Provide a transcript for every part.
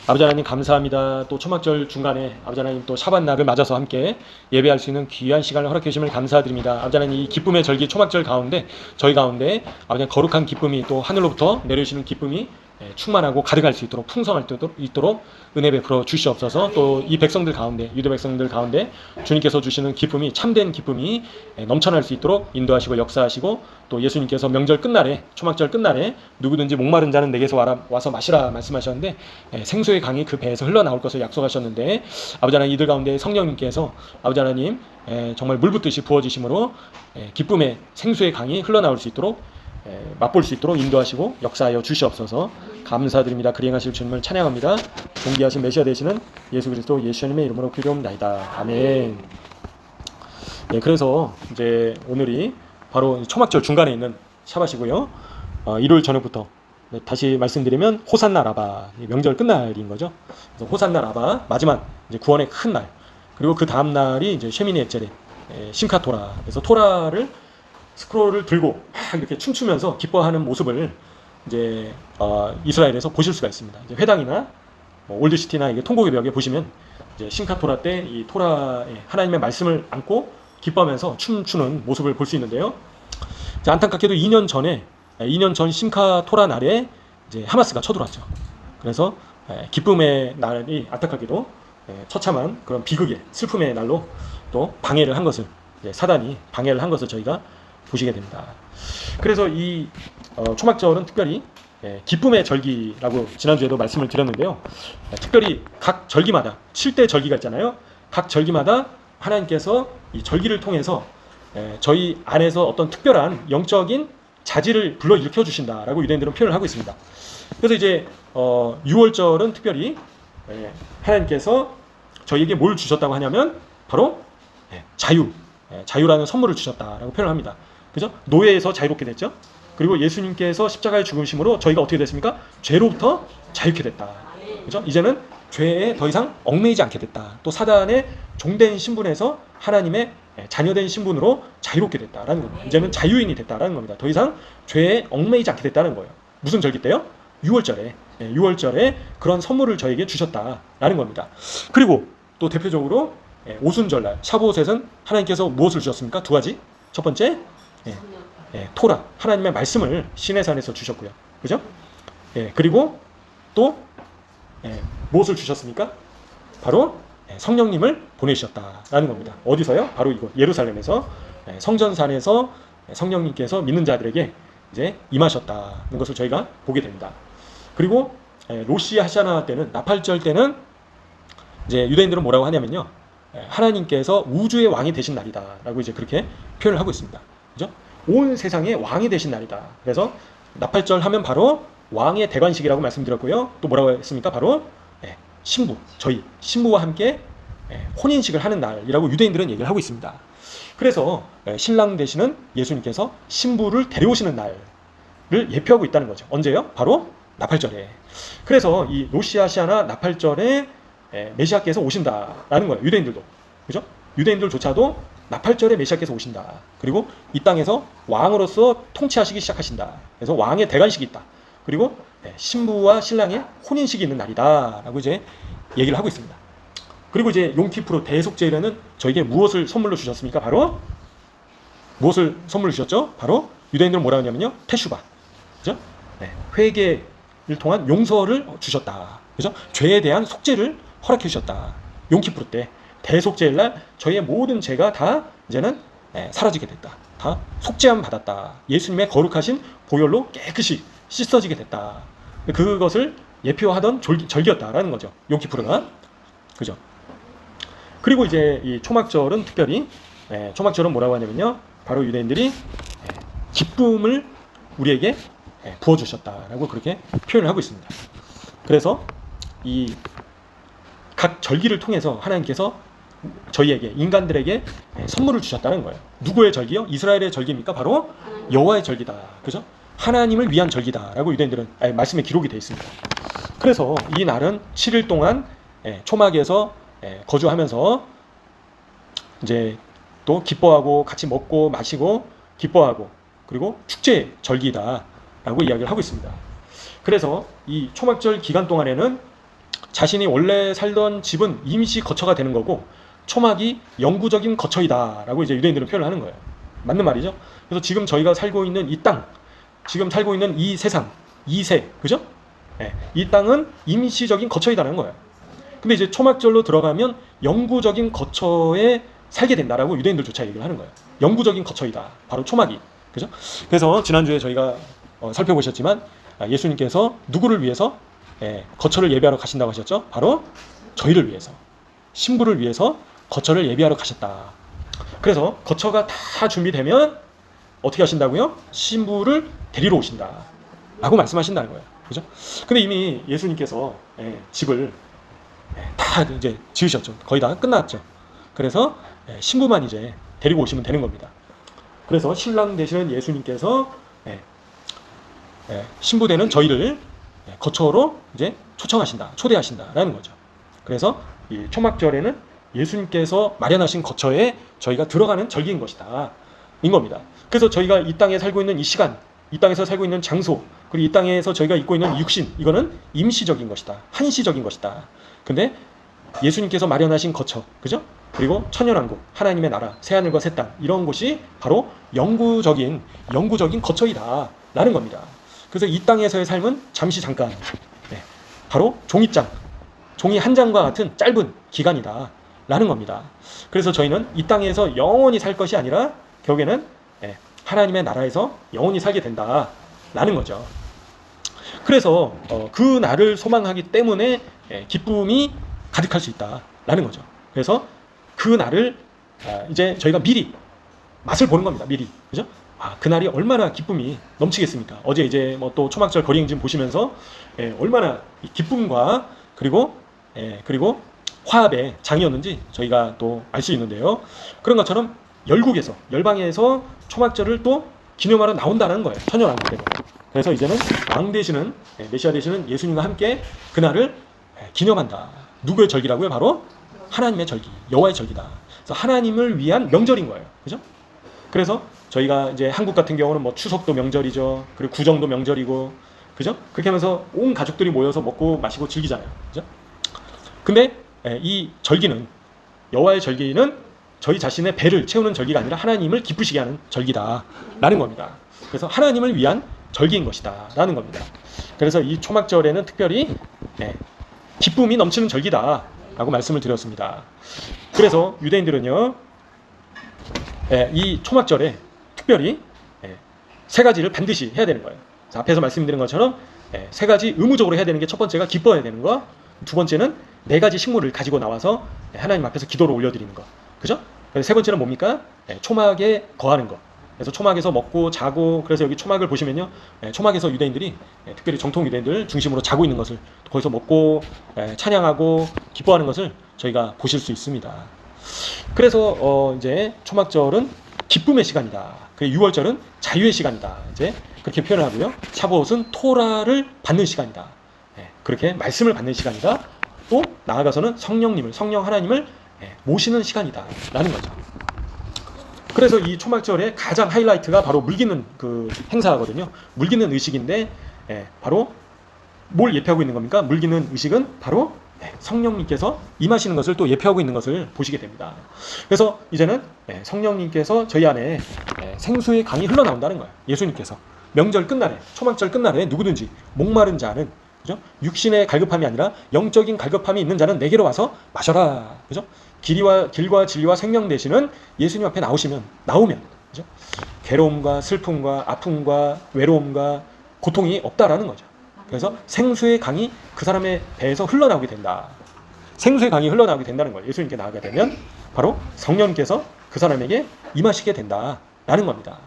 아버지 하나님 감사합니다. 또 초막절 중간에 아버지 하나님 또 샤밧날을 맞아서 함께 예배할 수 있는 귀한 시간을 허락해 주심을 감사드립니다. 아버지 하나님 이 기쁨의 절기 초막절 가운데 저희 가운데 아버지 하나님 거룩한 기쁨이 또 하늘로부터 내려주시는 기쁨이 충만하고 가득할 수 있도록 풍성할 수 있도록 은혜 베풀어 주시옵소서. 또 이 백성들 가운데 유대 백성들 가운데 주님께서 주시는 기쁨이 참된 기쁨이 넘쳐날 수 있도록 인도하시고 역사하시고 또 예수님께서 명절 끝날에 초막절 끝날에 누구든지 목마른 자는 내게서 와서 마시라 말씀하셨는데 생수의 강이 그 배에서 흘러나올 것을 약속하셨는데 아버지 하나님 이들 가운데 성령님께서 아버지 하나님 정말 물 붓듯이 부어지심으로 기쁨의 생수의 강이 흘러나올 수 있도록 맛볼 수 있도록 인도하시고 역사하여 주시옵소서. 감사드립니다. 그리 행하실 주님을 찬양합니다. 존귀하신 메시아 되시는 예수 그리스도 예수님의 이름으로 기도옵나이다. 아멘. 네, 그래서 이제 오늘이 바로 초막절 중간에 있는 샤밧이고요. 일요일 저녁부터 다시 말씀드리면 호산나 라바 명절 끝날인 거죠. 그래서 호산나 라바 마지막 이제 구원의 큰 날. 그리고 그 다음 날이 이제 쉐미니 에체레 심카 토라. 그래서 토라를 스크롤을 들고 막 이렇게 춤추면서 기뻐하는 모습을 이제 이스라엘에서 보실 수가 있습니다. 이제 회당이나 올드시티나 이게 통곡의 벽에 보시면 이제 심카토라 때 이 토라의 하나님의 말씀을 안고 기뻐하면서 춤추는 모습을 볼 수 있는데요. 이제 안타깝게도 2년 전 심카토라 날에 이제 하마스가 쳐들어왔죠. 그래서 기쁨의 날이 안타깝게도 처참한 그런 비극의 슬픔의 날로 또 방해를 한 것을 사단이 방해를 한 것을 저희가 보시게 됩니다. 그래서 이 초막절은 특별히 기쁨의 절기라고 지난주에도 말씀을 드렸는데요. 특별히 각 절기마다 7대 절기가 있잖아요. 각 절기마다 하나님께서 이 절기를 통해서 저희 안에서 어떤 특별한 영적인 자질을 불러일으켜 주신다라고 유대인들은 표현을 하고 있습니다. 그래서 이제 6월절은 특별히 하나님께서 저희에게 뭘 주셨다고 하냐면 바로 자유라는 선물을 주셨다라고 표현을 합니다. 그죠? 노예에서 자유롭게 됐죠. 그리고 예수님께서 십자가의 죽으심으로 저희가 어떻게 됐습니까? 죄로부터 자유케 됐다. 그죠? 이제는 죄에 더 이상 얽매이지 않게 됐다. 또 사단의 종된 신분에서 하나님의 자녀된 신분으로 자유롭게 됐다라는 겁니다. 이제는 자유인이 됐다라는 겁니다. 더 이상 죄에 얽매이지 않게 됐다는 거예요. 무슨 절기 때요? 6월절에 그런 선물을 저에게 주셨다라는 겁니다. 그리고 또 대표적으로 오순절날 샤보셋은 하나님께서 무엇을 주셨습니까? 두 가지. 첫 번째 토라 하나님의 말씀을 시내산에서 주셨고요. 그죠? 그리고 또 무엇을 주셨습니까? 바로 성령님을 보내주셨다라는 겁니다. 어디서요? 바로 이곳 예루살렘에서 성전산에서 성령님께서 믿는 자들에게 이제 임하셨다는 것을 저희가 보게 됩니다. 그리고 로시 하샤나 때는 나팔절 때는 이제 유대인들은 뭐라고 하냐면요. 하나님께서 우주의 왕이 되신 날이다라고 이제 그렇게 표현을 하고 있습니다. 그죠? 온 세상의 왕이 되신 날이다. 그래서 나팔절 하면 바로 왕의 대관식이라고 말씀드렸고요. 또 뭐라고 했습니까? 바로 신부, 저희 신부와 함께 혼인식을 하는 날이라고 유대인들은 얘기를 하고 있습니다. 그래서 신랑 되시는 예수님께서 신부를 데려오시는 날을 예표하고 있다는 거죠. 언제요? 바로 나팔절에. 그래서 이 로시아시아나 나팔절에 메시아께서 오신다라는 거예요. 유대인들도. 그죠? 유대인들조차도 나팔절에 메시아께서 오신다. 그리고 이 땅에서 왕으로서 통치하시기 시작하신다. 그래서 왕의 대관식이 있다. 그리고 신부와 신랑의 혼인식이 있는 날이다라고 이제 얘기를 하고 있습니다. 그리고 이제 용키프로 대속제일에는 저에게 무엇을 선물로 주셨습니까? 바로 무엇을 선물로 주셨죠? 바로 유대인들은 뭐라고 하냐면요. 테슈바. 그죠? 회개를 통한 용서를 주셨다. 그죠? 죄에 대한 속죄를 허락해 주셨다. 용키프로 때 대속제일날 저희의 모든 죄가 다 이제는 사라지게 됐다. 다 속죄함 받았다. 예수님의 거룩하신 보혈로 깨끗이 씻어지게 됐다. 그것을 예표하던 절기였다라는 거죠. 용키프르가. 그죠? 그리고 이제 이 초막절은 특별히 초막절은 뭐라고 하냐면요. 바로 유대인들이 기쁨을 우리에게 부어주셨다라고 그렇게 표현을 하고 있습니다. 그래서 이 각 절기를 통해서 하나님께서 저희에게 인간들에게 선물을 주셨다는 거예요. 누구의 절기요? 이스라엘의 절기입니까? 바로 여호와의 절기다. 그죠? 하나님을 위한 절기다라고 유대인들은 말씀에 기록이 되어 있습니다. 그래서 이 날은 7일 동안 초막에서 거주하면서 이제 또 기뻐하고 같이 먹고 마시고 기뻐하고 그리고 축제 절기다라고 이야기를 하고 있습니다. 그래서 이 초막절 기간 동안에는 자신이 원래 살던 집은 임시 거처가 되는 거고 초막이 영구적인 거처이다라고 이제 유대인들은 표현을 하는 거예요. 맞는 말이죠. 그래서 지금 저희가 살고 있는 이 땅, 지금 살고 있는 이 세상, 이 세, 그죠? 네, 이 땅은 임시적인 거처이다는 거예요. 근데 이제 초막절로 들어가면 영구적인 거처에 살게 된다라고 유대인들조차 얘기를 하는 거예요. 영구적인 거처이다. 바로 초막이. 그죠? 그래서 지난주에 저희가 살펴보셨지만 예수님께서 누구를 위해서 거처를 예비하러 가신다고 하셨죠? 바로 저희를 위해서, 신부를 위해서 거처를 예비하러 가셨다. 그래서 거처가 다 준비되면 어떻게 하신다고요? 신부를 데리러 오신다 라고 말씀하신다는 거예요. 그죠? 근데 이미 예수님께서 집을 다 이제 지으셨죠. 거의 다 끝났죠. 그래서 신부만 이제 데리고 오시면 되는 겁니다. 그래서 신랑 되시는 예수님께서 신부 되는 저희를 거처로 이제 초청하신다, 초대하신다라는 거죠. 그래서 이 초막절에는 예수님께서 마련하신 거처에 저희가 들어가는 절기인 것이다, 인 겁니다. 그래서 저희가 이 땅에 살고 있는 이 시간, 이 땅에서 살고 있는 장소, 그리고 이 땅에서 저희가 입고 있는 육신, 이거는 임시적인 것이다, 한시적인 것이다. 근데 예수님께서 마련하신 거처, 그죠? 그리고 천년왕국, 하나님의 나라, 새하늘과 새 땅, 이런 곳이 바로 영구적인 거처이다 라는 겁니다. 그래서 이 땅에서의 삶은 잠시 잠깐, 바로 종이장, 종이 한 장과 같은 짧은 기간이다 라는 겁니다. 그래서 저희는 이 땅에서 영원히 살 것이 아니라 결국에는 하나님의 나라에서 영원히 살게 된다 라는 거죠. 그래서 그 날을 소망하기 때문에 기쁨이 가득할 수 있다 라는 거죠. 그래서 그 날을 이제 저희가 미리 맛을 보는 겁니다. 미리, 그죠? 그날이 얼마나 기쁨이 넘치겠습니까? 어제 이제 뭐 또 초막절 거리 행진 보시면서 얼마나 기쁨과 그리고 화합의 장이었는지 저희가 또 알 수 있는데요. 그런 것처럼 열국에서, 열방에서 초막절을 또 기념하러 나온다는 거예요. 천년왕국 때도. 그래서 이제는 왕 되시는, 메시아 되시는 예수님과 함께 그날을 기념한다. 누구의 절기라고요? 바로 하나님의 절기, 여호와의 절기다. 그래서 하나님을 위한 명절인 거예요. 그죠? 그래서 저희가 이제 한국 같은 경우는 뭐 추석도 명절이죠. 그리고 구정도 명절이고, 그죠? 그렇게 하면서 온 가족들이 모여서 먹고 마시고 즐기잖아요. 그죠? 근데 이 절기는, 여호와의 절기는 저희 자신의 배를 채우는 절기가 아니라 하나님을 기쁘시게 하는 절기다라는 겁니다. 그래서 하나님을 위한 절기인 것이다라는 겁니다. 그래서 이 초막절에는 특별히 기쁨이 넘치는 절기다라고 말씀을 드렸습니다. 그래서 유대인들은요, 이 초막절에 특별히 세 가지를 반드시 해야 되는 거예요. 앞에서 말씀드린 것처럼 세 가지 의무적으로 해야 되는 게, 첫 번째가 기뻐해야 되는 거, 두 번째는 네 가지 식물을 가지고 나와서 하나님 앞에서 기도를 올려드리는 거, 그죠? 세 번째는 뭡니까? 초막에 거하는 거. 그래서 초막에서 먹고 자고, 그래서 여기 초막을 보시면요, 초막에서 유대인들이 특별히 정통 유대인들 중심으로 자고 있는 것을, 거기서 먹고 찬양하고 기뻐하는 것을 저희가 보실 수 있습니다. 그래서 이제 초막절은 기쁨의 시간이다. 그 6월절은 자유의 시간이다. 이제 그렇게 표현을 하고요. 샤보옷은 토라를 받는 시간이다. 그렇게 말씀을 받는 시간이다. 또 나아가서는 성령 하나님을 모시는 시간이다 라는 거죠. 그래서 이 초막절의 가장 하이라이트가 바로 물기는 그 행사거든요. 물기는 의식인데 바로 뭘 예표하고 있는 겁니까? 물기는 의식은 바로 성령님께서 임하시는 것을 또 예표하고 있는 것을 보시게 됩니다. 그래서 이제는 성령님께서 저희 안에 생수의 강이 흘러나온다는 거예요. 예수님께서 명절 끝날에, 초막절 끝날에 누구든지 목마른 자는, 그죠? 육신의 갈급함이 아니라 영적인 갈급함이 있는 자는 내게로 와서 마셔라. 그죠? 길과 진리와 생명 되시는 예수님 앞에 나오면, 그죠? 괴로움과 슬픔과 아픔과 외로움과 고통이 없다라는 거죠. 그래서 생수의 강이 그 사람의 배에서 흘러나오게 된다. 생수의 강이 흘러나오게 된다는 거예요. 예수님께 나아가게 되면 바로 성령님께서 그 사람에게 임하시게 된다라는 겁니다.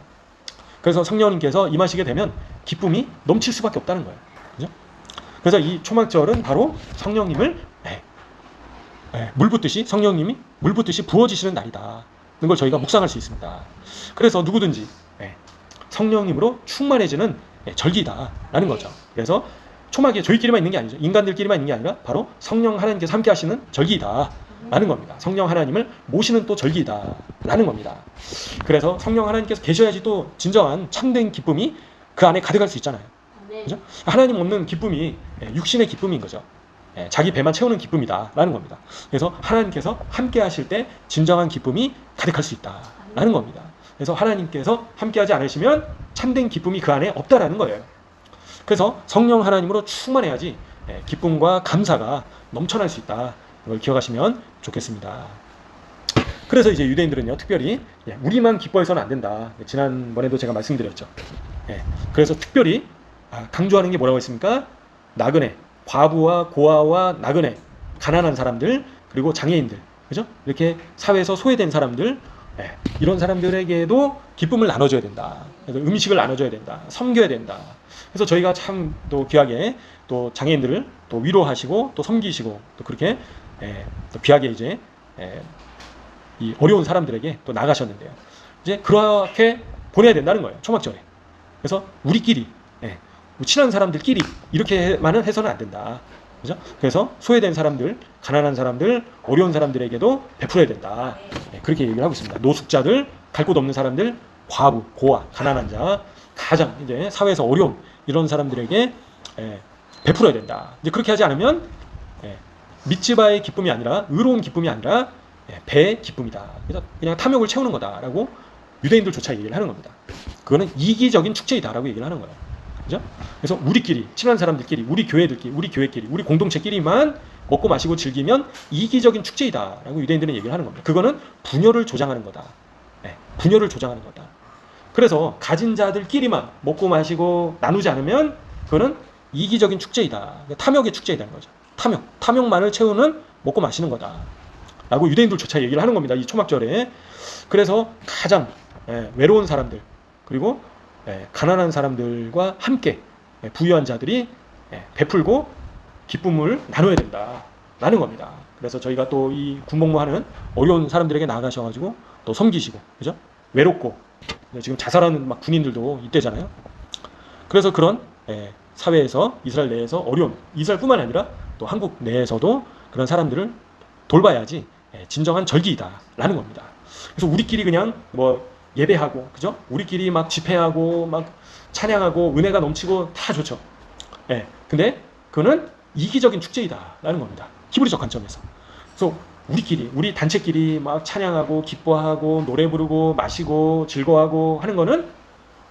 그래서 성령님께서 임하시게 되면 기쁨이 넘칠 수밖에 없다는 거예요. 그죠? 그래서 이 초막절은 바로 성령님을 성령님이 물 붓듯이 부어지시는 날이다. 이걸 저희가 묵상할 수 있습니다. 그래서 누구든지 성령님으로 충만해지는 절기다라는 거죠. 그래서 초막에 저희끼리만 있는 게 아니죠. 인간들끼리만 있는 게 아니라 바로 성령 하나님께서 함께 하시는 절기다라는 겁니다. 성령 하나님을 모시는 또 절기다라는 겁니다. 그래서 성령 하나님께서 계셔야지 또 진정한 참된 기쁨이 그 안에 가득할 수 있잖아요. 그죠? 하나님 없는 기쁨이 육신의 기쁨인 거죠. 자기 배만 채우는 기쁨이다라는 겁니다. 그래서 하나님께서 함께 하실 때 진정한 기쁨이 가득할 수 있다라는 겁니다. 그래서 하나님께서 함께하지 않으시면 참된 기쁨이 그 안에 없다라는 거예요. 그래서 성령 하나님으로 충만해야지 기쁨과 감사가 넘쳐날 수 있다. 이걸 기억하시면 좋겠습니다. 그래서 이제 유대인들은요, 특별히 우리만 기뻐해서는 안 된다. 지난번에도 제가 말씀드렸죠. 그래서 특별히 강조하는 게 뭐라고 했습니까? 나그네, 과부와 고아와 나그네, 가난한 사람들, 그리고 장애인들, 그죠? 이렇게 사회에서 소외된 사람들, 이런 사람들에게도 기쁨을 나눠줘야 된다. 그래서 음식을 나눠줘야 된다. 섬겨야 된다. 그래서 저희가 참 또 귀하게 또 장애인들을 또 위로하시고 또 섬기시고 또 그렇게 또 귀하게 이제 이 어려운 사람들에게 또 나가셨는데요. 이제 그렇게 보내야 된다는 거예요. 초막절에. 그래서 우리끼리, 친한 사람들끼리 이렇게만은 해서는 안 된다. 그죠? 그래서 소외된 사람들, 가난한 사람들, 어려운 사람들에게도 베풀어야 된다. 그렇게 얘기를 하고 있습니다. 노숙자들, 갈 곳 없는 사람들, 과부, 고아, 가난한 자, 가장 이제 사회에서 어려운 이런 사람들에게 베풀어야 된다. 이제 그렇게 하지 않으면 밑지바의 기쁨이 아니라 의로운 기쁨이 아니라 배의 기쁨이다. 그래서 그냥 탐욕을 채우는 거다라고 유대인들조차 얘기를 하는 겁니다. 그거는 이기적인 축제이다라고 얘기를 하는 거예요. 그죠? 그래서 우리끼리, 친한 사람들끼리, 우리 교회들끼리, 우리 교회끼리, 우리 공동체끼리만 먹고 마시고 즐기면 이기적인 축제이다라고 유대인들은 얘기를 하는 겁니다. 그거는 분열을 조장하는 거다. 분열을 조장하는 거다. 그래서 가진 자들끼리만 먹고 마시고 나누지 않으면 그거는 이기적인 축제이다. 탐욕의 축제이다는 거죠. 탐욕만을 채우는 먹고 마시는 거다. 라고 유대인들조차 얘기를 하는 겁니다. 이 초막절에. 그래서 가장 외로운 사람들, 그리고 가난한 사람들과 함께 부유한 자들이 베풀고 기쁨을 나눠야 된다라는 겁니다. 그래서 저희가 또 이 군복무하는 어려운 사람들에게 나아가셔가지고 또 섬기시고, 그죠? 외롭고 지금 자살하는 막 군인들도 있대잖아요. 그래서 그런 사회에서, 이스라엘 내에서 어려운, 이스라엘뿐만 아니라 또 한국 내에서도 그런 사람들을 돌봐야지 진정한 절기이다라는 겁니다. 그래서 우리끼리 그냥 뭐 예배하고, 그죠? 우리끼리 막 집회하고 막 찬양하고 은혜가 넘치고 다 좋죠. 근데 그거는 이기적인 축제이다라는 겁니다. 히브리적 관점에서. 그래서 우리끼리, 우리 단체끼리 막 찬양하고 기뻐하고 노래 부르고 마시고 즐거워하고 하는 거는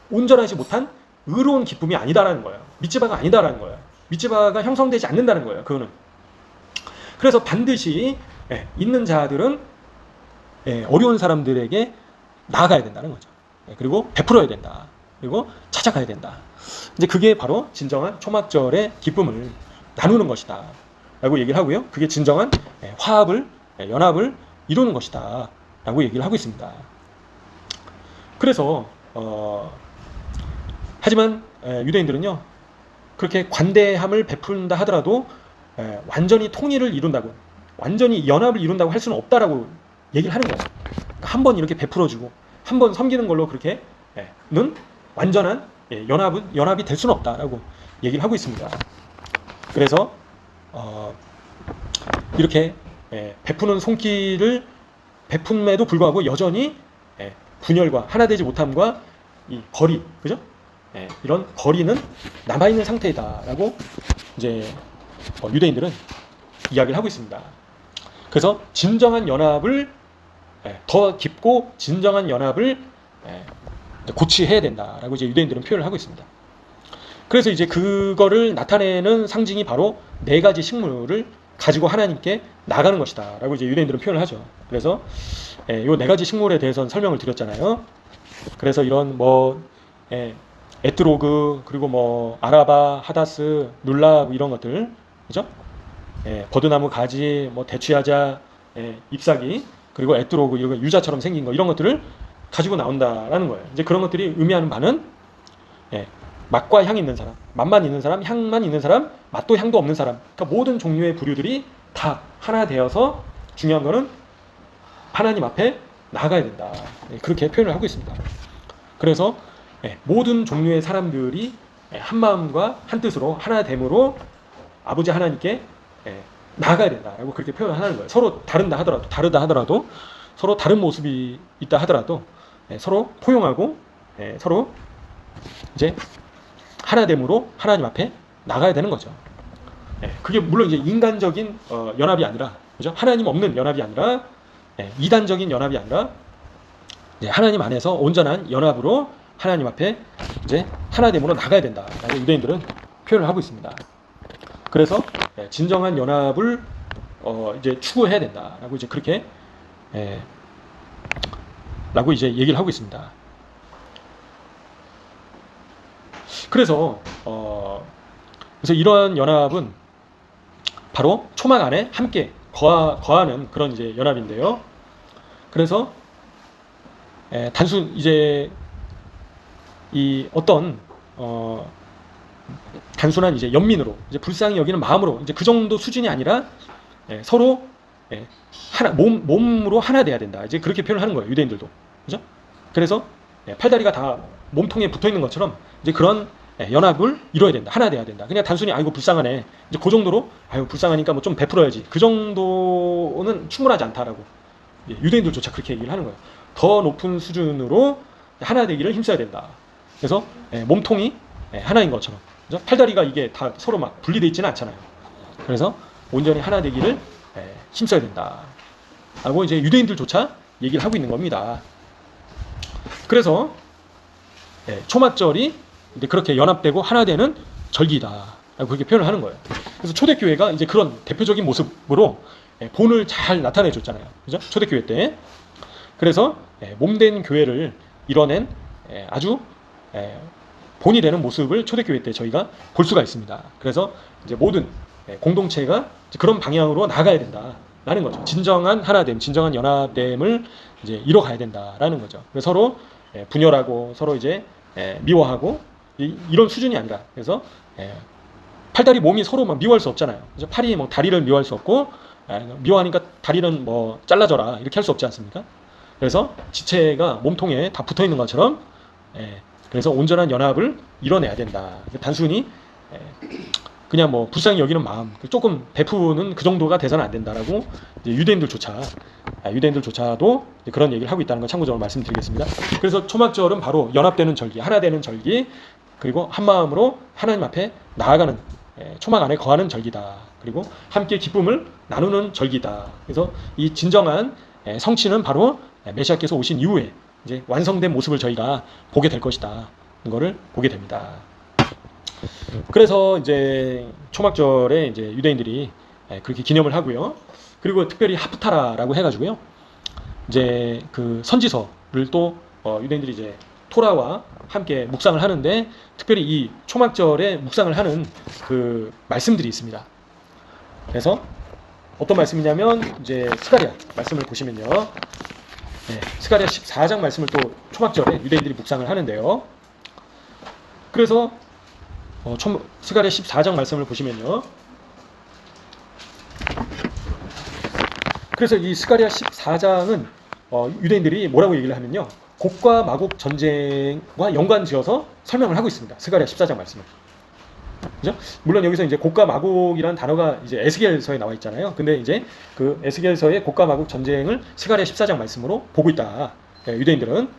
온전하지 못한 의로운 기쁨이 아니다라는 거예요. 밑지바가 아니다라는 거예요. 밑지바가 형성되지 않는다는 거예요. 그거는. 그래서 반드시 있는 자들은 어려운 사람들에게 나아가야 된다는 거죠. 그리고 베풀어야 된다. 그리고 찾아가야 된다. 이제 그게 바로 진정한 초막절의 기쁨을 나누는 것이다. 라고 얘기를 하고요. 그게 진정한 화합을, 연합을 이루는 것이다. 라고 얘기를 하고 있습니다. 그래서 하지만 유대인들은요, 그렇게 관대함을 베푼다 하더라도 완전히 통일을 이룬다고, 완전히 연합을 이룬다고 할 수는 없다라고 얘기를 하는 거예요. 그러니까 한 번 이렇게 베풀어주고 한 번 섬기는 걸로 그렇게는 완전한 연합이 될 수는 없다라고 얘기를 하고 있습니다. 그래서 이렇게 베푸는 손길을 베품에도 불구하고 여전히 분열과 하나되지 못함과 이 거리, 그죠? 이런 거리는 남아있는 상태이다라고 이제 유대인들은 이야기를 하고 있습니다. 그래서 진정한 연합을 더 깊고 진정한 연합을 고취해야 된다라고 이제 유대인들은 표현을 하고 있습니다. 그래서 이제 그거를 나타내는 상징이 바로 4가지 식물을 가지고 하나님께 나가는 것이다 라고 이제 유대인들은 표현을 하죠. 그래서 요 4가지 식물에 대해서는 설명을 드렸잖아요. 그래서 이런 뭐 에트로그, 그리고 뭐 아라바, 하다스, 룰라 이런 것들, 그죠? 버드나무 가지, 뭐 대추야자, 잎사귀, 그리고 에트로그, 이런 유자처럼 생긴 거, 이런 것들을 가지고 나온다라는 거예요. 이제 그런 것들이 의미하는 바는 맛과 향이 있는 사람, 맛만 있는 사람, 향만 있는 사람, 맛도 향도 없는 사람, 그러니까 모든 종류의 부류들이 다 하나 되어서 중요한 거는 하나님 앞에 나가야 된다. 그렇게 표현을 하고 있습니다. 그래서 모든 종류의 사람들이 한 마음과 한 뜻으로 하나됨으로 아버지 하나님께 나아가야 된다라고 그렇게 표현을 하는 거예요. 서로 다르다 하더라도 서로 다른 모습이 있다 하더라도 서로 포용하고 서로 이제 하나됨으로 하나님 앞에 나가야 되는 거죠. 그게 물론 이제 인간적인 연합이 아니라, 그죠? 하나님 없는 연합이 아니라, 이단적인 연합이 아니라, 이제 하나님 안에서 온전한 연합으로 하나님 앞에 이제 하나됨으로 나가야 된다라고 유대인들은 표현을 하고 있습니다. 그래서 진정한 연합을 이제 추구해야 된다라고 이제 그렇게 라고 이제 얘기를 하고 있습니다. 그래서 이러한 연합은 바로 초막 안에 함께 거하는 그런 이제 연합인데요. 그래서 단순 이제 이 어떤 단순한 이제 연민으로 이제 불쌍히 여기는 마음으로 이제 그 정도 수준이 아니라 서로 하나 몸으로 하나 돼야 된다. 이제 그렇게 표현을 하는 거예요, 유대인들도. 그죠? 그래서 팔다리가 다 몸통에 붙어 있는 것처럼 이제 그런 연합을 이뤄야 된다. 하나 돼야 된다. 그냥 단순히 아이고 불쌍하네. 이제 그 정도로 아유 불쌍하니까 뭐 좀 베풀어야지. 그 정도는 충분하지 않다라고 유대인들조차 그렇게 얘기를 하는 거예요. 더 높은 수준으로 하나 되기를 힘써야 된다. 그래서 몸통이 하나인 것처럼, 그죠? 팔다리가 이게 다 서로 막 분리되어 있지는 않잖아요. 그래서 온전히 하나 되기를 힘써야 된다. 라고 이제 유대인들조차 얘기를 하고 있는 겁니다. 그래서 초막절이 그렇게 연합되고 하나 되는 절기다. 라고 그렇게 표현을 하는 거예요. 그래서 초대교회가 이제 그런 대표적인 모습으로 본을 잘 나타내 줬잖아요. 그죠? 초대교회 때. 그래서 몸된 교회를 이뤄낸 아주 본이 되는 모습을 초대교회 때 저희가 볼 수가 있습니다. 그래서 이제 모든 공동체가 그런 방향으로 나가야 된다라는 거죠. 진정한 하나됨, 진정한 연합됨을 이제 이뤄가야 된다라는 거죠. 그래서 서로 분열하고 서로 이제 미워하고 이런 수준이 아니라, 그래서 팔다리 몸이 서로 막 미워할 수 없잖아요. 그래서 팔이 뭐 다리를 미워할 수 없고, 미워하니까 다리는 뭐 잘라져라 이렇게 할 수 없지 않습니까? 그래서 지체가 몸통에 다 붙어 있는 것처럼, 그래서 온전한 연합을 이뤄내야 된다. 단순히 그냥 뭐 불쌍히 여기는 마음, 조금 베푸는 그 정도가 돼서는 안 된다라고 유대인들조차도 그런 얘기를 하고 있다는 걸 참고적으로 말씀드리겠습니다. 그래서 초막절은 바로 연합되는 절기, 하나 되는 절기, 그리고 한 마음으로 하나님 앞에 나아가는, 초막 안에 거하는 절기다. 그리고 함께 기쁨을 나누는 절기다. 그래서 이 진정한 성취는 바로 메시아께서 오신 이후에 이제 완성된 모습을 저희가 보게 될 것이다. 이거를 보게 됩니다. 그래서 이제 초막절에 이제 유대인들이 그렇게 기념을 하고요. 그리고 특별히 하프타라라고 해가지고요. 이제 그 선지서를 또 유대인들이 이제 토라와 함께 묵상을 하는데, 특별히 이 초막절에 묵상을 하는 그 말씀들이 있습니다. 그래서 어떤 말씀이냐면 이제 스가랴 말씀을 보시면요. 스가랴 14장 말씀을 또 초막절에 유대인들이 묵상을 하는데요. 그래서 스가랴 14장 말씀을 보시면요. 그래서 이 스가랴 14장은 유대인들이 뭐라고 얘기를 하면요. 곡과 마곡 전쟁과 연관지어서 설명을 하고 있습니다. 스가랴 14장 말씀을. 그죠? 물론 여기서 이제 곡과 마곡이라는 단어가 이제 에스겔서에 나와 있잖아요. 근데 이제 그 에스겔서의 곡과 마곡 전쟁을 스가랴 14장 말씀으로 보고 있다. 유대인들은.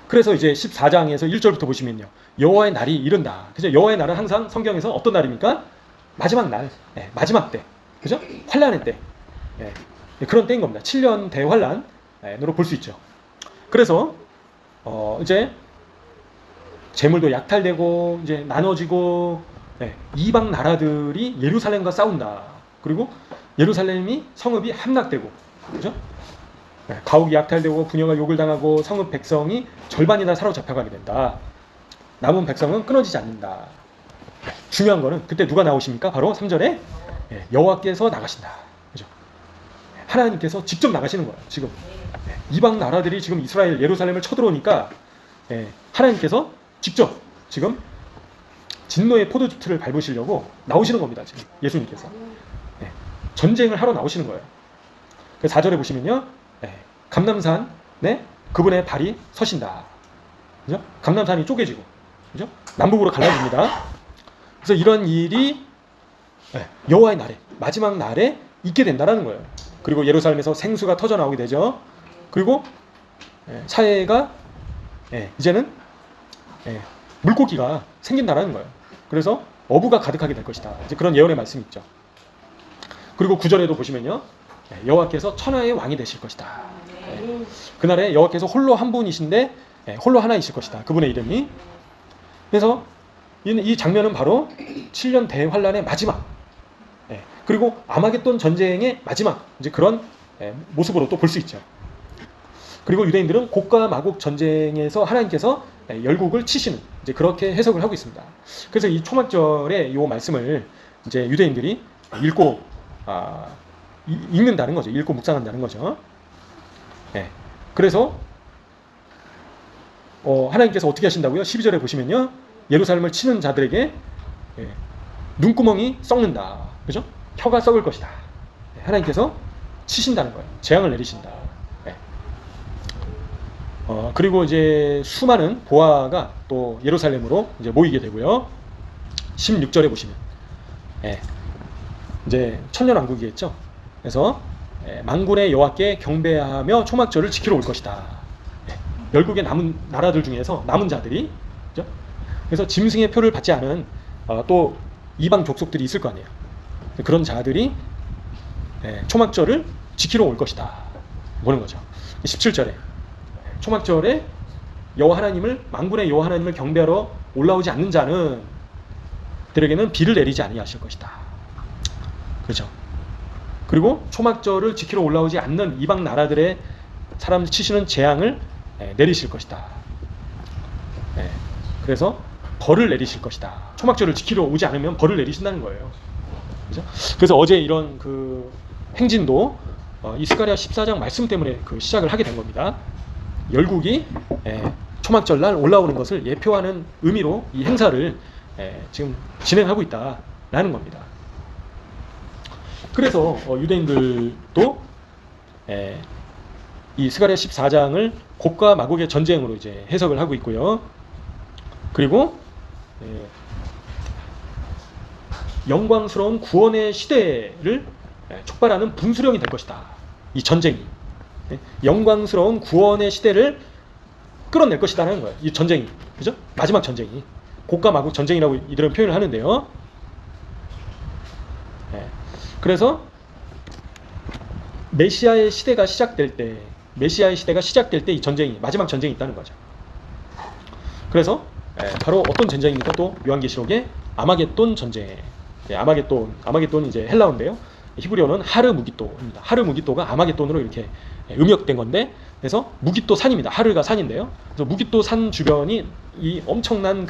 그래서 이제 14장에서 1절부터 보시면요. 여호와의 날이 이른다. 그죠? 여호와의 날은 항상 성경에서 어떤 날입니까? 마지막 날, 마지막 때. 그죠? 환란의 때. 그런 때인 겁니다. 7년 대환란으로 볼 수 있죠. 그래서 이제 재물도 약탈되고 이제 나눠지고, 이방 나라들이 예루살렘과 싸운다. 그리고 예루살렘이 성읍이 함락되고, 그죠? 가옥이 약탈되고 부녀가 욕을 당하고 성읍 백성이 절반이나 사로잡혀가게 된다. 남은 백성은 끊어지지 않는다. 중요한 거는 그때 누가 나오십니까? 바로 3절에 여호와께서 나가신다. 그죠? 하나님께서 직접 나가시는 거예요. 지금 이방 나라들이 지금 이스라엘 예루살렘을 쳐들어오니까 하나님께서 직접 지금 진노의 포도주틀을 밟으시려고 나오시는 겁니다. 지금 예수님께서 전쟁을 하러 나오시는 거예요. 4절에 보시면요, 감람산에 그분의 발이 서신다. 그죠? 감람산이 쪼개지고, 그죠? 남북으로 갈라집니다. 그래서 이런 일이 여호와의 날에, 마지막 날에 있게 된다라는 거예요. 그리고 예루살렘에서 생수가 터져 나오게 되죠. 그리고 사회가 이제는 물고기가 생긴다라는 거예요. 그래서 어부가 가득하게 될 것이다. 이제 그런 예언의 말씀이 있죠. 그리고 9절에도 보시면요. 여호와께서 천하의 왕이 되실 것이다. 그날에 여호와께서 홀로 한 분이신데 홀로 하나이실 것이다. 그분의 이름이. 그래서 이 장면은 바로 7년 대환란의 마지막, 그리고 아마겟돈 전쟁의 마지막, 이제 그런 모습으로 또 볼 수 있죠. 그리고 유대인들은 곡과 마곡 전쟁에서 하나님께서 열국을 치시는, 이제 그렇게 해석을 하고 있습니다. 그래서 이 초막절의 이 말씀을 이제 유대인들이 읽고 읽는다는 거죠. 읽고 묵상한다는 거죠. 그래서 하나님께서 어떻게 하신다고요? 12절에 보시면요, 예루살렘을 치는 자들에게 눈구멍이 썩는다. 그죠? 혀가 썩을 것이다. 하나님께서 치신다는 거예요. 재앙을 내리신다. 그리고 이제 수많은 보아가 또 예루살렘으로 이제 모이게 되고요. 16절에 보시면 이제 천년왕국이겠죠. 그래서 만군의 여호와께 경배하며 초막절을 지키러 올 것이다. 열국의 남은 나라들 중에서 남은 자들이, 그죠? 그래서 짐승의 표를 받지 않은 또 이방 족속들이 있을 거 아니에요. 그런 자들이 초막절을 지키러 올 것이다 보는 거죠. 17절에 초막절에 여호와 하나님을, 만군의 여호와 하나님을 경배하러 올라오지 않는 자는 들에게는 비를 내리지 아니하실 것이다. 그렇죠. 그리고 초막절을 지키러 올라오지 않는 이방 나라들의 사람들 치시는 재앙을 내리실 것이다. 그래서 벌을 내리실 것이다. 초막절을 지키러 오지 않으면 벌을 내리신다는 거예요. 그렇죠? 그래서 어제 이런 그 행진도 이 스가랴 14장 말씀 때문에 그 시작을 하게 된 겁니다. 열국이 초막절 날 올라오는 것을 예표하는 의미로 이 행사를 지금 진행하고 있다라는 겁니다. 그래서 유대인들도 이 스가랴 14장을 곡과 마곡의 전쟁으로 이제 해석을 하고 있고요. 그리고 영광스러운 구원의 시대를 촉발하는 분수령이 될 것이다. 이 전쟁이 영광스러운 구원의 시대를 끌어낼 것이다라는 거예요. 이 전쟁이, 그죠? 마지막 전쟁이 곡과 마곡 전쟁이라고 이들은 표현을 하는데요. 그래서 메시아의 시대가 시작될 때, 이 전쟁이, 마지막 전쟁이 있다는 거죠. 그래서 바로 어떤 전쟁입니까? 또 요한계시록의 아마겟돈 전쟁. 아마겟돈 이제 헬라어인데요. 히브리어는 하르 무기또입니다. 하르 무기또가 아마겟돈으로 이렇게 음역된 건데, 그래서 무기또 산입니다. 하르가 산인데요. 그래서 무기또 산 주변이 이 엄청난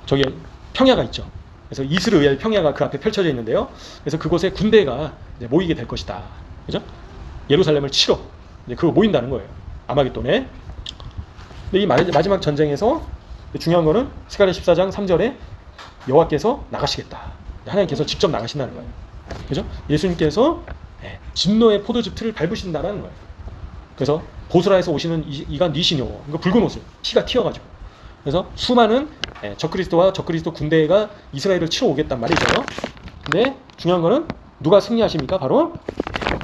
저기 평야가 있죠. 그래서 이스라엘 평야가 그 앞에 펼쳐져 있는데요. 그래서 그곳에 군대가 이제 모이게 될 것이다. 그죠? 예루살렘을 치러 이제 그거 모인다는 거예요. 아마겟돈에. 근데 이 마지막 전쟁에서 중요한 거는 스가랴 14장 3절에 여호와께서 나가시겠다. 하나님께서 직접 나가신다는 거예요. 그죠? 예수님께서 진노의 포도즙 틀을 밟으신다는 거예요. 그래서 보스라에서 오시는 이가 니시뇨, 그러니까 붉은 옷을 피가 튀어가지고, 그래서 수많은 적그리스도와 적그리스도 군대가 이스라엘을 치러 오겠단 말이죠. 근데 중요한 거는 누가 승리하십니까? 바로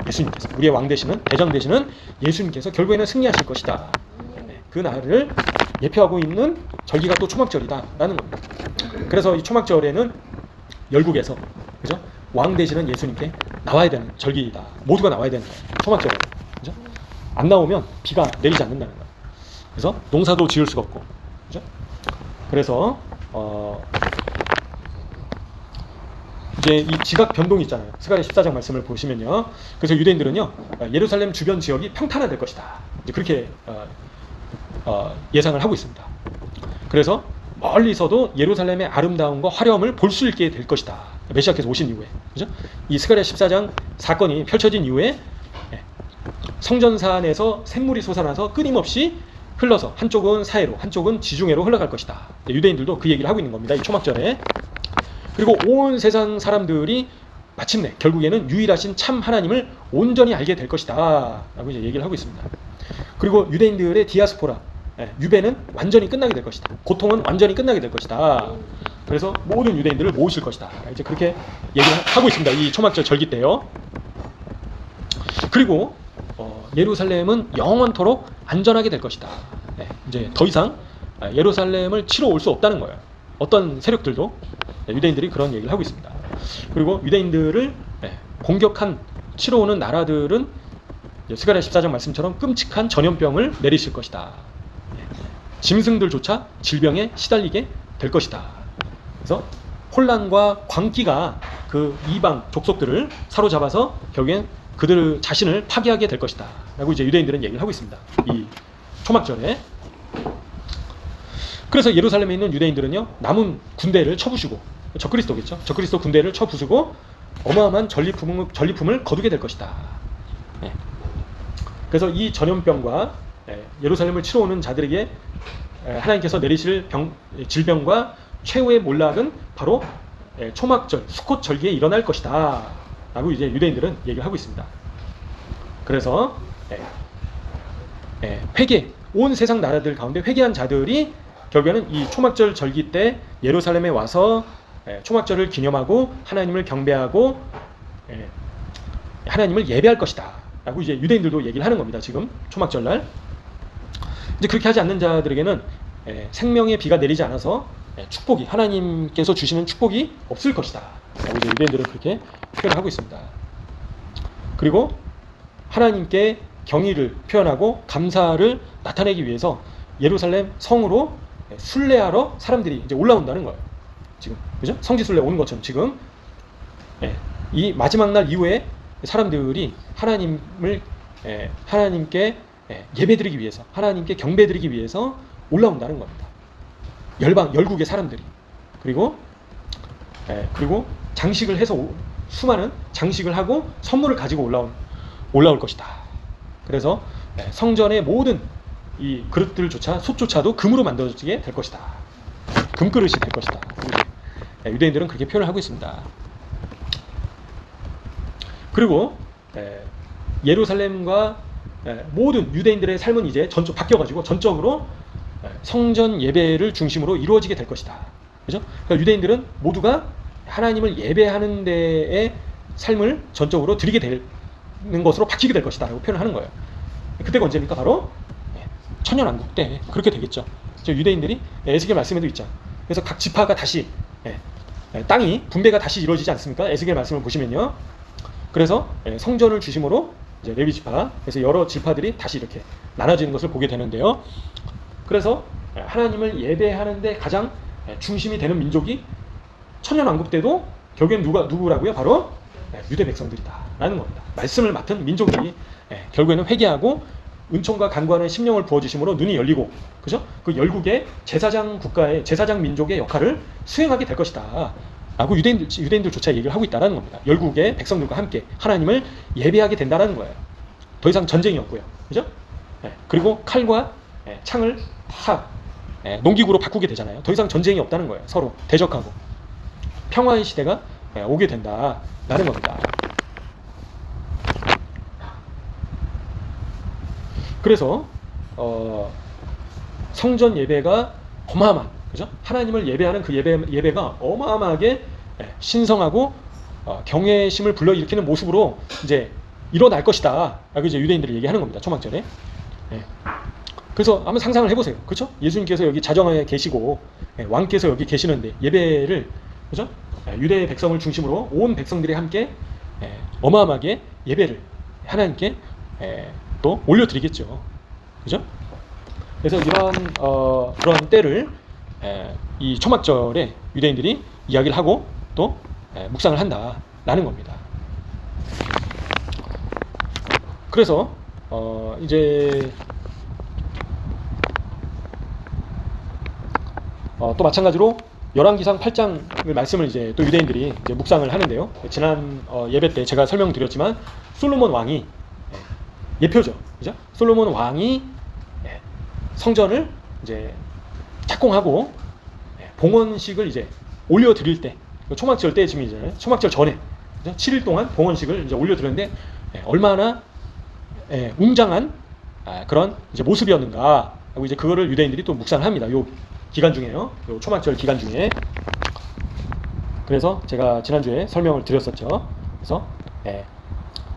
예수님께서, 우리의 왕 되시는, 대장 되시는 예수님께서 결국에는 승리하실 것이다. 그 날을 예표하고 있는 절기가 또 초막절이다라는 겁니다. 그래서 이 초막절에는 열국에서, 그죠? 왕 되시는 예수님께 나와야 되는 절기이다. 모두가 나와야 되는 거예요. 초막절에. 그죠? 안 나오면 비가 내리지 않는다는 거예요. 그래서 농사도 지을 수가 없고. 그죠? 그래서 이제 이 지각 변동이 있잖아요. 스가랴 14장 말씀을 보시면요. 그래서 유대인들은요, 예루살렘 주변 지역이 평탄화될 것이다. 이제 그렇게 예상을 하고 있습니다. 그래서 멀리서도 예루살렘의 아름다움과 화려함을 볼 수 있게 될 것이다. 메시아께서 오신 이후에, 그죠? 이 스가랴 14장 사건이 펼쳐진 이후에 성전사 안에서 샘물이 솟아나서 끊임없이 흘러서 한쪽은 사해로, 한쪽은 지중해로 흘러갈 것이다. 유대인들도 그 얘기를 하고 있는 겁니다. 이 초막절에. 그리고 온 세상 사람들이 마침내 결국에는 유일하신 참 하나님을 온전히 알게 될 것이다 라고 이제 얘기를 하고 있습니다. 그리고 유대인들의 디아스포라, 유배는 완전히 끝나게 될 것이다. 고통은 완전히 끝나게 될 것이다. 그래서 모든 유대인들을 모으실 것이다. 이제 그렇게 얘기를 하고 있습니다. 이 초막절 절기 때요. 그리고 예루살렘은 영원토록 안전하게 될 것이다. 이제 더 이상 예루살렘을 치러 올 수 없다는 거예요. 어떤 세력들도 유대인들이 그런 얘기를 하고 있습니다. 그리고 유대인들을 공격한 치러 오는 나라들은 스가랴 14장 말씀처럼 끔찍한 전염병을 내리실 것이다. 짐승들조차 질병에 시달리게 될 것이다. 그래서 혼란과 광기가 그 이방 족속들을 사로잡아서 결국엔 그들 자신을 파괴하게 될 것이다 라고 이제 유대인들은 얘기를 하고 있습니다. 이 초막절에. 그래서 예루살렘에 있는 유대인들은요, 남은 군대를 쳐부수고, 적그리스도겠죠, 적그리스도 군대를 쳐부수고 어마어마한 전리품을 거두게 될 것이다. 그래서 이 전염병과 예루살렘을 치러 오는 자들에게 하나님께서 내리실 질병과 최후의 몰락은 바로 초막절, 수콧 절기에 일어날 것이다 라고 이제 유대인들은 얘기를 하고 있습니다. 그래서 회개, 온 세상 나라들 가운데 회개한 자들이 결국에는 이 초막절 절기 때 예루살렘에 와서 초막절을 기념하고 하나님을 경배하고 하나님을 예배할 것이다 라고 이제 유대인들도 얘기를 하는 겁니다. 지금 초막절날 이제 그렇게 하지 않는 자들에게는 생명의 비가 내리지 않아서 축복이, 하나님께서 주시는 축복이 없을 것이다 라고 이제 유대인들은 그렇게 표현을 하고 있습니다. 그리고 하나님께 경의를 표현하고 감사를 나타내기 위해서 예루살렘 성으로 순례하러 사람들이 이제 올라온다는 거예요. 지금 그죠? 성지 순례 오는 것처럼 지금 이 마지막 날 이후에 사람들이 하나님께 예배드리기 위해서, 하나님께 경배드리기 위해서 올라온다는 겁니다. 열국의 사람들이. 그리고 장식을 해서 수많은 장식을 하고 선물을 가지고 올라올 것이다. 그래서 성전의 모든 이 그릇들조차, 솥조차도 금으로 만들어지게 될 것이다. 금그릇이 될 것이다. 유대인들은 그렇게 표현을 하고 있습니다. 그리고 예루살렘과 모든 유대인들의 삶은 이제 바뀌어가지고 전적으로 성전 예배를 중심으로 이루어지게 될 것이다. 그죠? 그러니까 유대인들은 모두가 하나님을 예배하는 데에 삶을 전적으로 드리게 되는 것으로 바뀌게 될 것이다 라고 표현을 하는 거예요. 그때가 언제입니까? 바로 천년왕국 때 그렇게 되겠죠. 유대인들이 에스겔 말씀에도 있죠. 그래서 각 지파가 다시 땅이 분배가 다시 이루어지지 않습니까? 에스겔 말씀을 보시면요. 그래서 성전을 중심으로 이제 레위 지파, 그래서 여러 지파들이 다시 이렇게 나눠지는 것을 보게 되는데요. 그래서 하나님을 예배하는데 가장 중심이 되는 민족이 천년왕국 때도 결국엔 누구라고요? 바로 유대 백성들이다라는 겁니다. 말씀을 맡은 민족들이 결국에는 회개하고 은총과 간구하는 심령을 부어주심으로 눈이 열리고, 그죠? 그 열국의 제사장 국가의 제사장 민족의 역할을 수행하게 될 것이다 라고 유대인들조차 얘기를 하고 있다는 겁니다. 열국의 백성들과 함께 하나님을 예배하게 된다는 거예요. 더 이상 전쟁이 없고요. 그죠? 그리고 칼과 창을 다 농기구로 바꾸게 되잖아요. 더 이상 전쟁이 없다는 거예요. 서로 대적하고 평화의 시대가 오게 된다라는 겁니다. 그래서 성전 예배가 어마어마한, 그죠? 하나님을 예배하는 그 예배가 어마어마하게 신성하고 경외심을 불러일으키는 모습으로 이제 일어날 것이다 라고 이제 유대인들이 얘기하는 겁니다. 초막절에. 그래서 한번 상상을 해보세요. 그렇죠? 예수님께서 여기 자정하에 계시고 왕께서 여기 계시는데 예배를, 그죠? 유대 백성을 중심으로 온 백성들이 함께 어마어마하게 예배를 하나님께 또 올려드리겠죠. 그죠? 그래서 그런 때를 이 초막절에 유대인들이 이야기를 하고 또 묵상을 한다라는 겁니다. 그래서 이제 또 마찬가지로 열왕기상 8장의 말씀을 이제 또 유대인들이 이제 묵상을 하는데요. 지난 예배 때 제가 설명드렸지만 솔로몬 왕이 예표죠, 그죠? 솔로몬 왕이 성전을 이제 착공하고 봉헌식을 이제 올려드릴 때, 초막절 때쯤이잖아요. 초막절 전에 7일 동안 봉헌식을 이제 올려드렸는데 얼마나 웅장한 그런 이제 모습이었는가 하고 이제 그거를 유대인들이 또 묵상을 합니다. 요 기간 중에요. 요 초막절 기간 중에. 그래서 제가 지난주에 설명을 드렸었죠. 그래서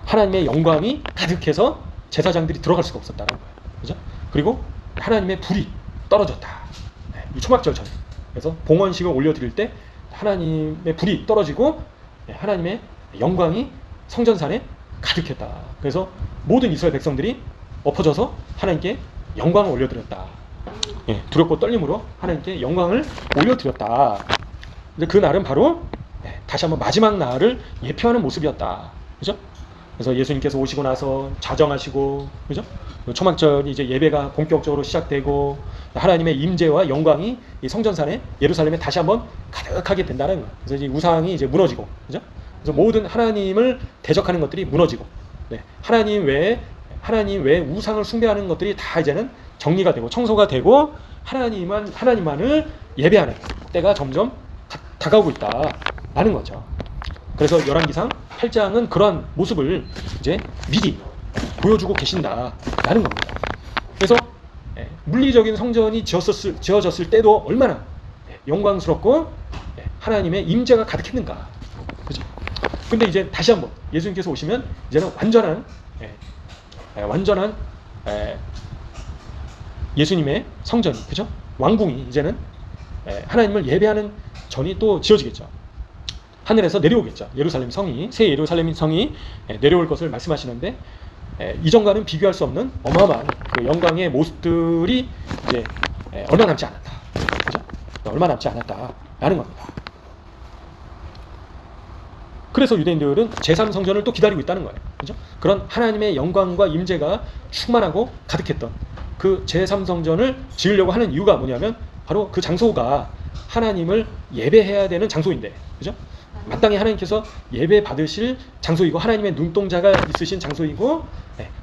하나님의 영광이 가득해서 제사장들이 들어갈 수가 없었다는 거예요. 그죠? 그리고 하나님의 불이 떨어졌다. 이 초막절 전에. 그래서 봉헌식을 올려드릴 때 하나님의 불이 떨어지고 하나님의 영광이 성전산에 가득했다. 그래서 모든 이스라엘 백성들이 엎어져서 하나님께 영광을 올려드렸다. 두렵고 떨림으로 하나님께 영광을 올려드렸다. 그 날은 바로 다시 한번 마지막 날을 예표하는 모습이었다. 그죠? 그래서 예수님께서 오시고 나서 자정하시고, 그죠? 초막절이 이제 예배가 본격적으로 시작되고 하나님의 임재와 영광이 이 성전산에 예루살렘에 다시 한번 가득하게 된다는 거예요. 그래서 이제 우상이 이제 무너지고, 그죠? 그래서 모든 하나님을 대적하는 것들이 무너지고, 하나님 외에 우상을 숭배하는 것들이 다 이제는 정리가 되고 청소가 되고 하나님만을 예배하는 때가 점점 다가오고 있다라는 거죠. 그래서 열왕기상 8장은 그러한 모습을 이제 미리 보여주고 계신다라는 겁니다. 그래서 물리적인 성전이 지어졌을 때도 얼마나 영광스럽고 하나님의 임재가 가득했는가, 그죠? 근데 이제 다시 한번 예수님께서 오시면 이제는 완전한 예수님의 성전이, 그죠? 왕궁이 이제는 하나님을 예배하는 전이 또 지어지겠죠. 하늘에서 내려오겠죠. 예루살렘 성이, 새 예루살렘 성이 내려올 것을 말씀하시는데, 이전과는 비교할 수 없는 어마어마한 그 영광의 모습들이 이제 얼마 남지 않았다, 그죠? 얼마 남지 않았다라는 겁니다. 그래서 유대인들은 제3성전을 또 기다리고 있다는 거예요. 그죠? 그런 하나님의 영광과 임재가 충만하고 가득했던 그 제3성전을 지으려고 하는 이유가 뭐냐면 바로 그 장소가 하나님을 예배해야 되는 장소인데, 그죠? 마땅히 하나님께서 예배 받으실 장소이고 하나님의 눈동자가 있으신 장소이고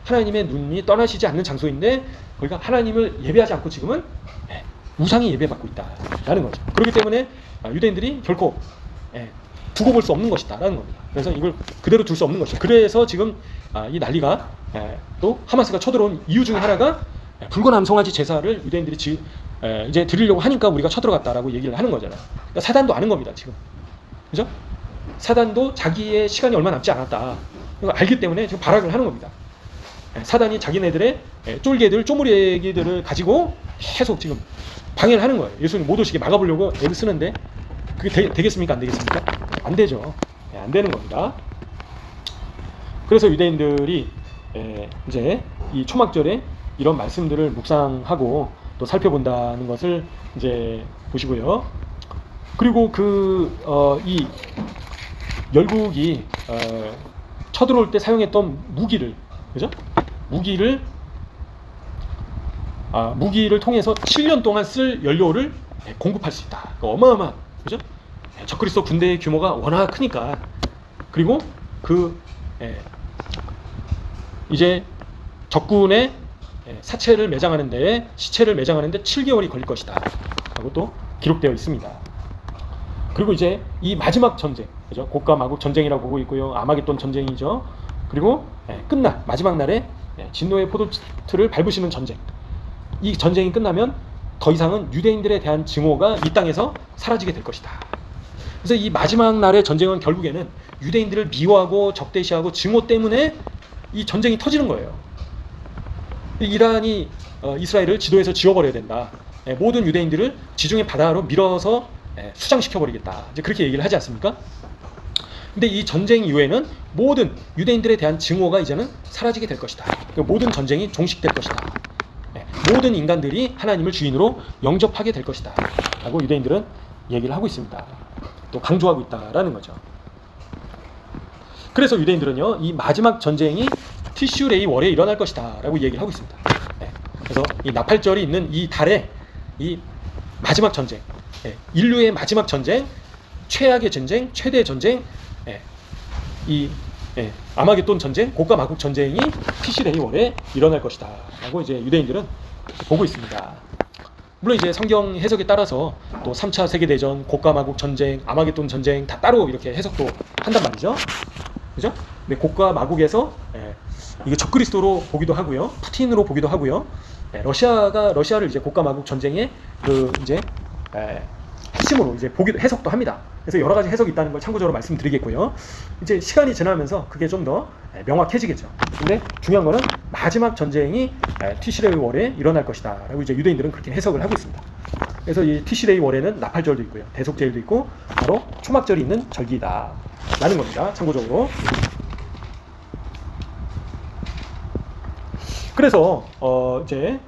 하나님의 눈이 떠나시지 않는 장소인데 거기가 하나님을 예배하지 않고 지금은 우상이 예배받고 있다라는 거죠. 그렇기 때문에 유대인들이 결코 두고 볼 수 없는 것이다라는 겁니다. 그래서 이걸 그대로 둘 수 없는 것이죠. 그래서 지금 이 난리가 또 하마스가 쳐들어온 이유 중에 하나가 붉은 암송아지 제사를 유대인들이 이제 드리려고 하니까 우리가 쳐들어갔다라고 얘기를 하는 거잖아요. 그러니까 사단도 아는 겁니다, 지금. 그죠? 사단도 자기의 시간이 얼마 남지 않았다. 이거 알기 때문에 지금 발악을 하는 겁니다. 사단이 자기네들의 쪼무레기들을 가지고 계속 지금 방해를 하는 거예요. 예수님 못 오시게 막아보려고 애를 쓰는데 그게 되겠습니까? 안 되겠습니까? 안 되죠. 안 되는 겁니다. 그래서 유대인들이 이제 이 초막절에 이런 말씀들을 묵상하고 또 살펴본다는 것을 이제 보시고요. 그리고 이 열국이 쳐들어올 때 사용했던 무기를, 그죠? 무기를 통해서 7년 동안 쓸 연료를 공급할 수 있다. 어마어마한, 그죠? 적그리스도 군대의 규모가 워낙 크니까. 그리고 이제 적군의 시체를 매장하는데 7개월이 걸릴 것이다 라고 또 기록되어 있습니다. 그리고 이제 이 마지막 전쟁, 그죠? 곡과 마곡 전쟁이라고 보고 있고요. 아마겟돈 전쟁이죠. 그리고 끝날 마지막 날에 진노의 포도틀을 밟으시는 전쟁. 이 전쟁이 끝나면 더 이상은 유대인들에 대한 증오가 이 땅에서 사라지게 될 것이다. 그래서 이 마지막 날의 전쟁은 결국에는 유대인들을 미워하고 적대시하고 증오 때문에 이 전쟁이 터지는 거예요. 이란이 이스라엘을 지도에서 지워버려야 된다. 모든 유대인들을 지중해 바다로 밀어서 수장시켜버리겠다. 이제 그렇게 얘기를 하지 않습니까? 근데 이 전쟁 이후에는 모든 유대인들에 대한 증오가 이제는 사라지게 될 것이다. 모든 전쟁이 종식될 것이다. 모든 인간들이 하나님을 주인으로 영접하게 될 것이다 라고 유대인들은 얘기를 하고 있습니다. 또 강조하고 있다라는 거죠. 그래서 유대인들은요, 이 마지막 전쟁이 티슈레이 월에 일어날 것이다 라고 얘기를 하고 있습니다. 그래서 이 나팔절이 있는 이 달에 이 마지막 전쟁, 인류의 마지막 전쟁, 최악의 전쟁, 최대의 전쟁, 아마겟돈 전쟁, 곡과 마곡 전쟁이 티슈레이 월에 일어날 것이다 라고 이제 유대인들은 보고 있습니다. 물론 이제 성경 해석에 따라서 또 3차 세계대전, 곡과 마곡 전쟁, 아마겟돈 전쟁 다 따로 이렇게 해석도 한단 말이죠. 그죠? 근데 곡과 마곡에서 이게 적그리스도로 보기도 하고요, 푸틴으로 보기도 하고요. 러시아를 이제 곡과 마곡 전쟁의 이제 핵심으로 이제 보기도 해석도 합니다. 그래서 여러 가지 해석이 있다는 걸 참고적으로 말씀드리겠고요. 이제 시간이 지나면서 그게 좀 더 명확해지겠죠. 근데 중요한 거는 마지막 전쟁이 티시레이 월에 일어날 것이다 라고 이제 유대인들은 그렇게 해석을 하고 있습니다. 그래서 이 티시레이 월에는 나팔절도 있고요, 대속제일도 있고 바로 초막절이 있는 절기다 라는 겁니다. 참고적으로. 그래서 이제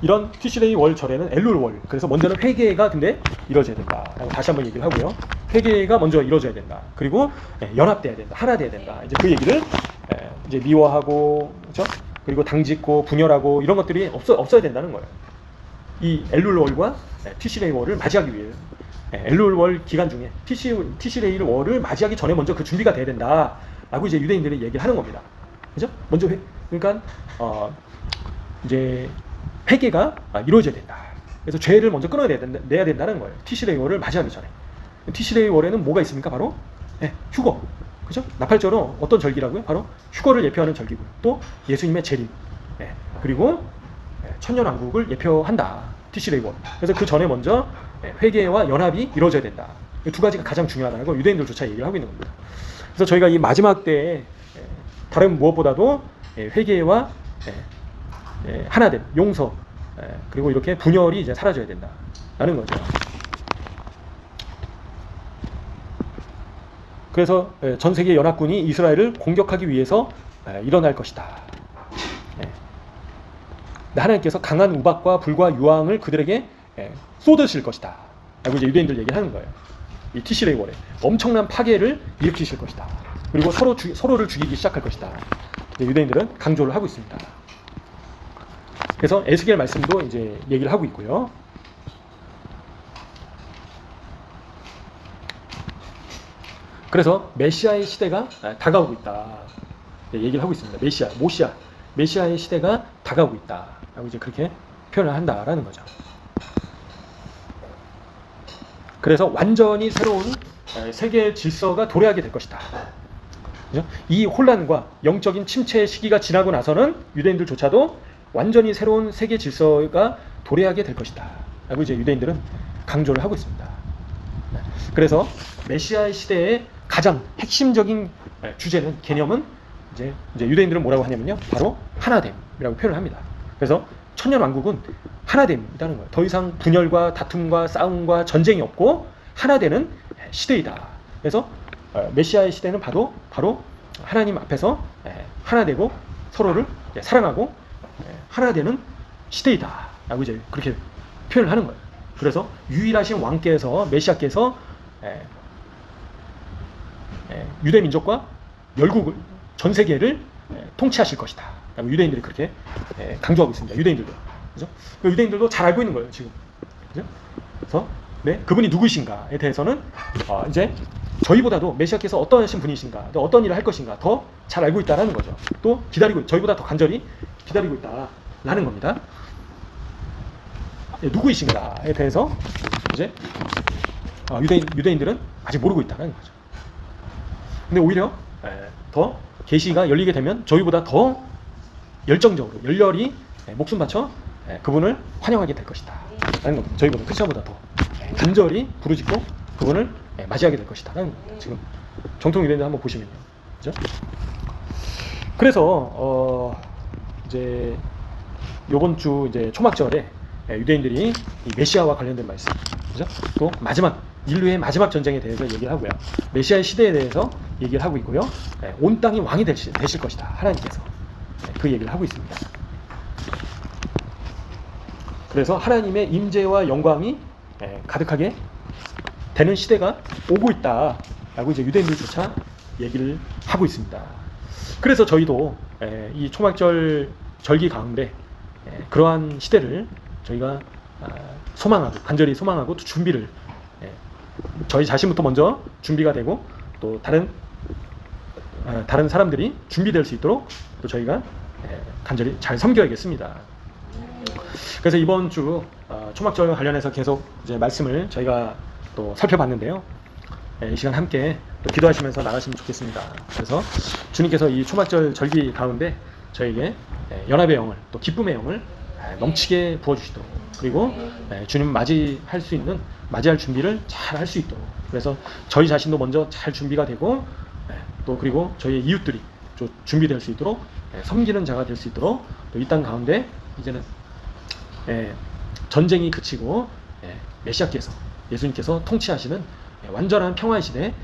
이런 티시레이 월 절에는 엘룰 월, 그래서 먼저는 회개가 근데 이루어져야 된다. 다시 한번 얘기를 하고요. 회개가 먼저 이루어져야 된다. 그리고 연합돼야 된다. 하나 돼야 된다. 이제 그 얘기를 이제 미워하고, 그렇죠? 그리고 당짓고 분열하고 이런 것들이 없어야 된다는 거예요. 이 엘룰 월과 티시레이 월을 맞이하기 위해 엘룰 월 기간 중에 티시레이 월을 맞이하기 전에 먼저 그 준비가 돼야 된다라고 이제 유대인들이 얘기를 하는 겁니다. 그죠? 먼저 그러니까 이제 회개가 이루어져야 된다. 그래서 죄를 먼저 끊어내야 된다는 거예요. 티시레이 월을 맞이하기 전에. 티시레이 월에는 뭐가 있습니까? 바로 휴거. 그죠? 나팔절은 어떤 절기라고요? 바로 휴거를 예표하는 절기고요. 또 예수님의 재림. 그리고 천년왕국을 예표한다. 티시레이 월. 그래서 그 전에 먼저 회개와 연합이 이루어져야 된다. 이 두 가지가 가장 중요하다는 걸 유대인들조차 얘기를 하고 있는 겁니다. 그래서 저희가 이 마지막 때에 다른 무엇보다도 회개와 하나됨, 용서, 그리고 이렇게 분열이 이제 사라져야 된다라는 거죠. 그래서 전 세계 연합군이 이스라엘을 공격하기 위해서 일어날 것이다. 하나님께서 강한 우박과 불과 유황을 그들에게 쏟으실 것이다. 라고 이제 유대인들 얘기를 하는 거예요. 이 티시레이 월에 엄청난 파괴를 일으키실 것이다. 그리고 서로를 죽이기 시작할 것이다. 유대인들은 강조를 하고 있습니다. 그래서 에스겔 말씀도 이제 얘기를 하고 있고요. 그래서 메시아의 시대가 다가오고 있다. 얘기를 하고 있습니다. 메시아의 시대가 다가오고 있다. 라고 이제 그렇게 표현을 한다라는 거죠. 그래서 완전히 새로운 세계 질서가 도래하게 될 것이다. 그죠? 이 혼란과 영적인 침체의 시기가 지나고 나서는 유대인들조차도 완전히 새로운 세계 질서가 도래하게 될 것이다. 라고 이제 유대인들은 강조를 하고 있습니다. 그래서 메시아의 시대의 가장 핵심적인 주제는, 개념은 이제 유대인들은 뭐라고 하냐면요, 바로 하나됨이라고 표현을 합니다. 그래서 천년왕국은 하나됨이라는 거예요. 더 이상 분열과 다툼과 싸움과 전쟁이 없고 하나되는 시대이다. 그래서 메시아의 시대는 바로 하나님 앞에서 하나되고 서로를 사랑하고 하나되는 시대이다. 라고 이제 그렇게 표현을 하는 거예요. 그래서 유일하신 왕께서, 메시아께서 유대 민족과 열국을, 전 세계를 통치하실 것이다. 유대인들이 그렇게 강조하고 있습니다. 유대인들도. 그죠? 유대인들도 잘 알고 있는 거예요, 지금. 그죠? 그래서 그분이 누구이신가에 대해서는 이제 저희보다도 메시아께서 어떠하신 분이신가, 또 어떤 일을 할 것인가 더 잘 알고 있다라는 거죠. 또 저희보다 더 간절히 기다리고 있다라는 겁니다. 누구이신가에 대해서 이제 유대인들은 아직 모르고 있다는 거죠. 근데 오히려 더 계시가 열리게 되면 저희보다 더 열정적으로, 열렬히 목숨 바쳐 그분을 환영하게 될 것이다 라는 겁니다. 저희보다, 크리스천보다 더 간절히 부르짖고 그분을 맞이하게 될 것이다 라는 겁니다. 지금 정통 유대인들 한번 보시면요. 그죠? 그래서 이제 요번 주 이제 초막절에 유대인들이 이 메시아와 관련된 말씀, 그죠? 또 인류의 마지막 전쟁에 대해서 얘기를 하고요. 메시아의 시대에 대해서 얘기를 하고 있고요. 온 땅이 왕이 되실 것이다. 하나님께서 그 얘기를 하고 있습니다. 그래서 하나님의 임재와 영광이 가득하게 되는 시대가 오고 있다라고 이제 유대인들조차 얘기를 하고 있습니다. 그래서 저희도 이 초막절 절기 가운데 그러한 시대를 저희가 소망하고, 간절히 소망하고, 또 준비를, 저희 자신부터 먼저 준비가 되고, 또 다른 사람들이 준비될 수 있도록 또 저희가 간절히 잘 섬겨야겠습니다. 그래서 이번 주 초막절과 관련해서 계속 이제 말씀을 저희가 또 살펴봤는데요. 이 시간 함께 또 기도하시면서 나가시면 좋겠습니다. 그래서 주님께서 이 초막절 절기 가운데 저에게 연합의 영을, 또 기쁨의 영을 넘치게 부어주시도록, 그리고 주님 맞이할 준비를 잘 할 수 있도록, 그래서 저희 자신도 먼저 잘 준비가 되고, 또 그리고 저희의 이웃들이 좀 준비될 수 있도록, 섬기는 자가 될 수 있도록, 또 이 땅 가운데 이제는 전쟁이 그치고 메시아께서, 예수님께서 통치하시는 완전한 평화의 시대,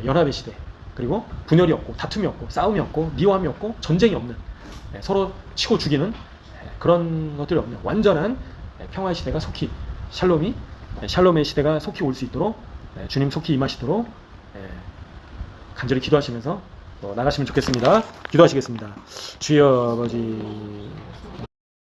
연합의 시대, 그리고 분열이 없고 다툼이 없고 싸움이 없고 미워함이 없고 전쟁이 없는, 서로 치고 죽이는 그런 것들이 없는 완전한 평화의 시대가 속히, 샬롬의 시대가 속히 올 수 있도록, 주님 속히 임하시도록 간절히 기도하시면서 나가시면 좋겠습니다. 기도하시겠습니다. 주여 아버지,